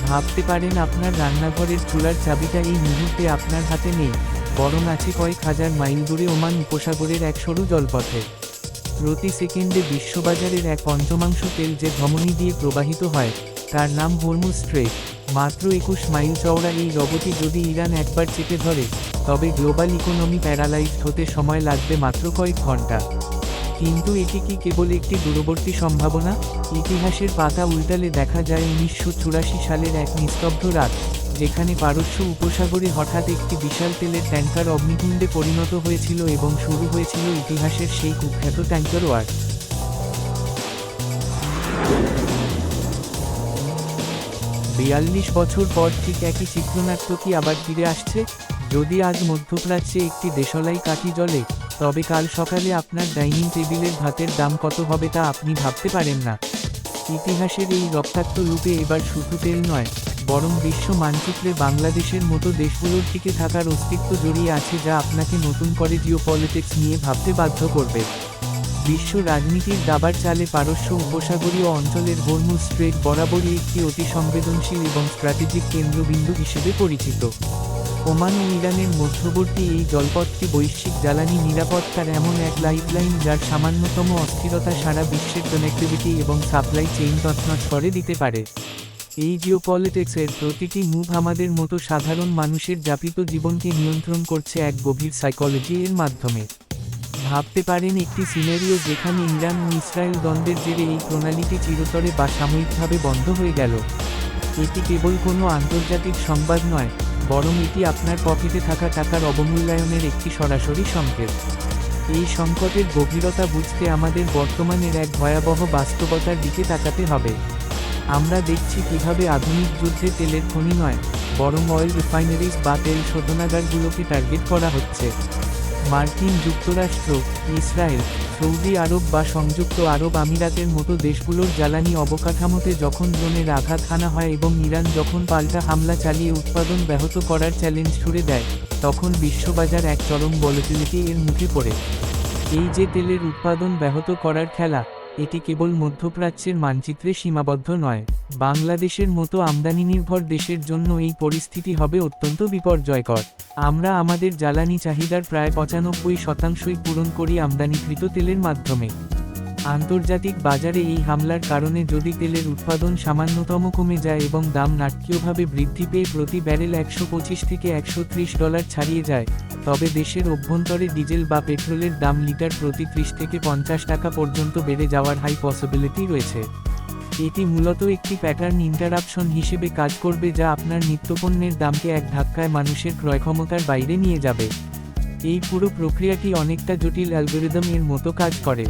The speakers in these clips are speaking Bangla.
ভাবতে পারেন আপনার রান্নাঘরের চুলার চাবিটা এই মুহূর্তে আপনার হাতে নেই, বরং আছে কয়েক হাজার মাইল দূরে ওমান উপসাগরের এক সরু জলপথে। প্রতি সেকেন্ডে বিশ্ববাজারের এক পঞ্চমাংশ তেল যে ধমনী দিয়ে প্রবাহিত হয়, তার নাম হরমুজ স্ট্রেইট। মাত্র 21 মাইল চওড়া এই জগতি যদি ইরান একবার চেপে ধরে, তবে গ্লোবাল ইকোনমি প্যারালাইজড হতে সময় লাগবে মাত্র কয়েক ঘন্টা। কিন্তু এটি কি কেবল একটি দূরবর্তী সম্ভাবনা? ইতিহাসের পাতা উল্টালে দেখা যায় 1984 সালের এক নিস্তব্ধ রাত, যেখানে পারস্য উপসাগরে হঠাৎ একটি বিশাল তেলের ট্যাঙ্কার অগ্নিকুণ্ডে পরিণত হয়েছিল এবং শুরু হয়েছিল ইতিহাসের সেই কুখ্যাত ট্যাঙ্কার ওয়ার। 42 বছর পর ঠিক একই চিত্রনাট্য কি আবার ফিরে আসছে? যদি আজ মধ্যপ্রাচ্যে একটি দেশলাই কাঠি জ্বলে, তবে কাল সকালে আপনার ডাইনিং টেবিলের ভাতের দাম কত হবে তা আপনি ভাবতে পারেন না। ইতিহাসের এই রক্তাক্ত লুপে এবার শুধু তেল নয়, বরং বিশ্ব মানচিত্রে বাংলাদেশের মতো দেশগুলোর টিকে থাকার অস্তিত্ব জড়িয়ে আছে, যা আপনাকে নতুন করে জিওপলিটিক্স নিয়ে ভাবতে বাধ্য করবে। বিশ্ব রাজনীতির দাবার চালে পারস্য উপসাগরীয় অঞ্চলের হরমুজ স্ট্রেইট বরাবরই একটি অতি সংবেদনশীল এবং স্ট্র্যাটেজিক কেন্দ্রবিন্দু হিসেবে পরিচিত। ওমান ও ইরানের মধ্যবর্তী এই জলপথটি বৈশ্বিক জ্বালানি নিরাপত্তার এমন এক লাইফলাইন, যার সামান্যতম অস্থিরতা সারা বিশ্বের কানেক্টিভিটি এবং সাপ্লাই চেইন তছনছ করে দিতে পারে। এই জিওপলিটিক্সের প্রতিটি মুভ আমাদের মতো সাধারণ মানুষের যাপিত জীবনকে নিয়ন্ত্রণ করছে এক গভীর সাইকোলজি এর মাধ্যমে। ভাবতে পারেন একটি সিনারিও যেখানে ইরান ও ইসরায়েল দ্বন্দ্বের জেরে এই প্রণালীটি চিরতরে বা সাময়িকভাবে বন্ধ হয়ে গেল। এটি কেবল কোনো আন্তর্জাতিক সংবাদ নয়, বরং এটি আপনার পকেটে থাকা টাকার অবমূল্যায়নের একটি সরাসরি সংকেত। এই সংকটের গভীরতা বুঝতে আমাদের বর্তমানের এক ভয়াবহ বাস্তবতার দিকে তাকাতে হবে। আমরা দেখছি কিভাবে আধুনিক যুদ্ধে তেলের খনি নয়, বরং অয়েল রিফাইনারিজ বা তেল শোধনাগারগুলোকে টার্গেট করা হচ্ছে। মার্কিন যুক্তরাষ্ট্র, ইসরায়েল, সৌদি আরব বা সংযুক্ত আরব আমিরাতের মতো দেশগুলোর জ্বালানি অবকাঠামোতে যখন ড্রোনের আঘাত হানা হয় এবং ইরান যখন পাল্টা হামলা চালিয়ে উৎপাদন ব্যাহত করার চ্যালেঞ্জ ছুড়ে দেয়, তখন বিশ্ববাজার এক চরম ভলাটিলিটি এর মুখে পড়ে। এই যে তেলের উৎপাদন ব্যাহত করার খেলা, এটি কেবল মধ্যপ্রাচ্যের মানচিত্রে সীমাবদ্ধ নয়। বাংলাদেশের মতো আমদানিনির্ভর দেশের জন্য এই পরিস্থিতি হবে অত্যন্ত বিপর্যয়কর। আমরা আমাদের জ্বালানি চাহিদার প্রায় 95% পূরণ করি আমদানিকৃত তেলের মাধ্যমে। আন্তর্জাতিক বাজারে এই হামলার কারণে যদি তেলের উৎপাদন সামান্যতম কমে যায় এবং দাম নাটকীয়ভাবে বৃদ্ধি পেয়ে প্রতি ব্যারেল $125 থেকে $130 ছাড়িয়ে যায়, তবে দেশের অভ্যন্তরে ডিজেল বা পেট্রোলের দাম লিটার প্রতি 30 থেকে 50 টাকা পর্যন্ত বেড়ে যাওয়ার হাই পসিবিলিটি রয়েছে। এটি মূলত একটি প্যাটার্ন ইন্টারাপশন হিসেবে কাজ করবে, যা আপনার নিত্যপণ্যের দামকে এক ধাক্কায় মানুষের ক্রয়ক্ষমতার বাইরে নিয়ে যাবে। এই পুরো প্রক্রিয়াটি অনেকটা জটিল অ্যালগরিদম এর মতো কাজ করে।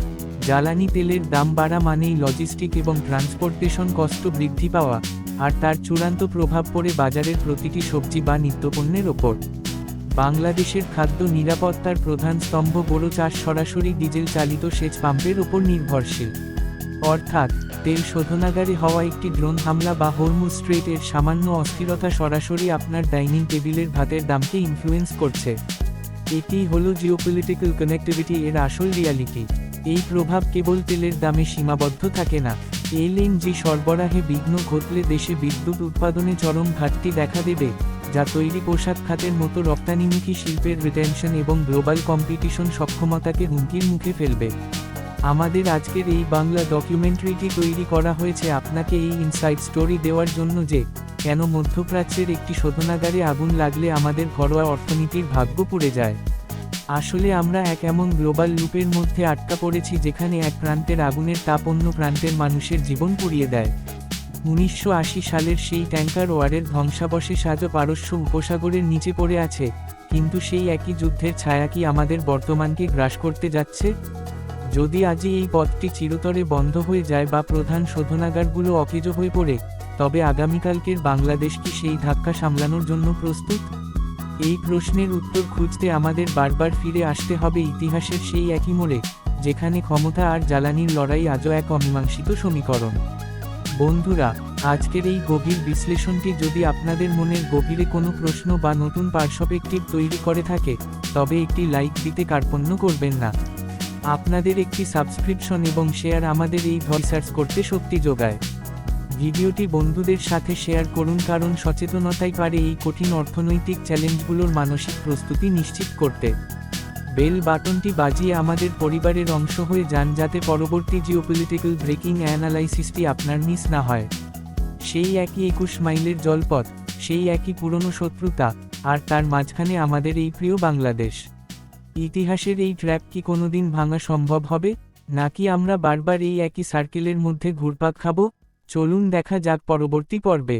জ্বালানি তেলের দাম বাড়া মানেই লজিস্টিক এবং ট্রান্সপোর্টেশন কষ্ট বৃদ্ধি পাওয়া, আর তার চূড়ান্ত প্রভাব পড়ে বাজারের প্রতিটি সবজি বা নিত্যপণ্যের ওপর। বাংলাদেশের খাদ্য নিরাপত্তার প্রধান স্তম্ভ বোরো চাষ সরাসরি ডিজেল চালিত সেচ পাম্পের ওপর নির্ভরশীল। অর্থাৎ তেল শোধনাগারে হওয়া একটি ড্রোন হামলা বা হরমুজ স্ট্রেইটের সামান্য অস্থিরতা সরাসরি আপনার ডাইনিং টেবিলের ভাতের দামকে ইনফ্লুয়েন্স করছে। এটিই হলো জিওপলিটিক্যাল কানেক্টিভিটি এর আসল রিয়ালিটি। এই প্রভাব কেবল তেলের দামে সীমাবদ্ধ থাকে না। এলএনজি সরবরাহে বিঘ্ন ঘটলে দেশে বিদ্যুৎ উৎপাদনে চরম ঘাটতি দেখা দেবে, যা তৈরি পোশাক খাতের মতো রপ্তানিমুখী শিল্পের রিটেনশন এবং গ্লোবাল কম্পিটিশন সক্ষমতাকে হুমকির মুখে ফেলবে। আমাদের আজকের এই বাংলা ডকুমেন্টারিটি তৈরি করা হয়েছে আপনাকে এই ইনসাইড স্টোরি দেওয়ার জন্য যে কেন মধ্যপ্রাচ্যের একটি শোধনাগারে আগুন লাগলে আমাদের ঘরোয়া অর্থনীতির ভাগ্য পুড়ে যায়। আসলে আমরা এক এমন গ্লোবাল লুপের মধ্যে আটকা পড়েছি যেখানে এক প্রান্তের আগুনের তাপ অন্য প্রান্তের মানুষের জীবন পুড়িয়ে দেয়। 1980 সালের সেই ট্যাঙ্কার ওয়ারের ধ্বংসাবশেষ আজও পারস্য উপসাগরের নিচে পড়ে আছে, কিন্তু সেই একই যুদ্ধের ছায়া কি আমাদের বর্তমানকে গ্রাস করতে যাচ্ছে? যদি আজই এই পথটি চিরতরে বন্ধ হয়ে যায় বা প্রধান শোধনাগারগুলো অকেজো হয়ে পড়ে, তবে আগামীকালকের বাংলাদেশ কি সেই ধাক্কা সামলানোর জন্য প্রস্তুত? এই প্রশ্নের উত্তর খুঁজতে আমাদের বারবার ফিরে আসতে হবে ইতিহাসের সেই একই মোড়ে, যেখানে ক্ষমতা আর জ্বালানির লড়াই আজও এক অমীমাংসিত সমীকরণ। বন্ধুরা, আজকের এই গভীর বিশ্লেষণটি যদি আপনাদের মনের গভীরে কোনো প্রশ্ন বা নতুন পার্সপেক্টিভ তৈরি করে থাকে, তবে একটি লাইক দিতে কার্পণ্য করবেন না। আপনাদের একটি সাবস্ক্রিপশন এবং শেয়ার আমাদের এই রিসার্চ করতে শক্তি যোগায়। ভিডিওটি বন্ধুদের সাথে শেয়ার করুন, কারণ সচেতনতাই পারে এই কঠিন অর্থনৈতিক চ্যালেঞ্জগুলোর মানসিক প্রস্তুতি নিশ্চিত করতে। বেল বাটনটি বাজিয়ে আমাদের পরিবারের অংশ হয়ে যান, যাতে পরবর্তী জিওপলিটিক্যাল ব্রেকিং অ্যানালাইসিসটি আপনার মিস না হয়। সেই একই 21 মাইলের জলপথ, সেই একই পুরনো শত্রুতা, আর তার মাঝখানে আমাদের এই প্রিয় বাংলাদেশ। ইতিহাসের এই ট্র্যাপ কি কোনোদিন ভাঙা সম্ভব হবে, নাকি আমরা বারবার এই একই সার্কেলের মধ্যে ঘুরপাক খাব? চলুন দেখা যাক পরবর্তী পর্বে।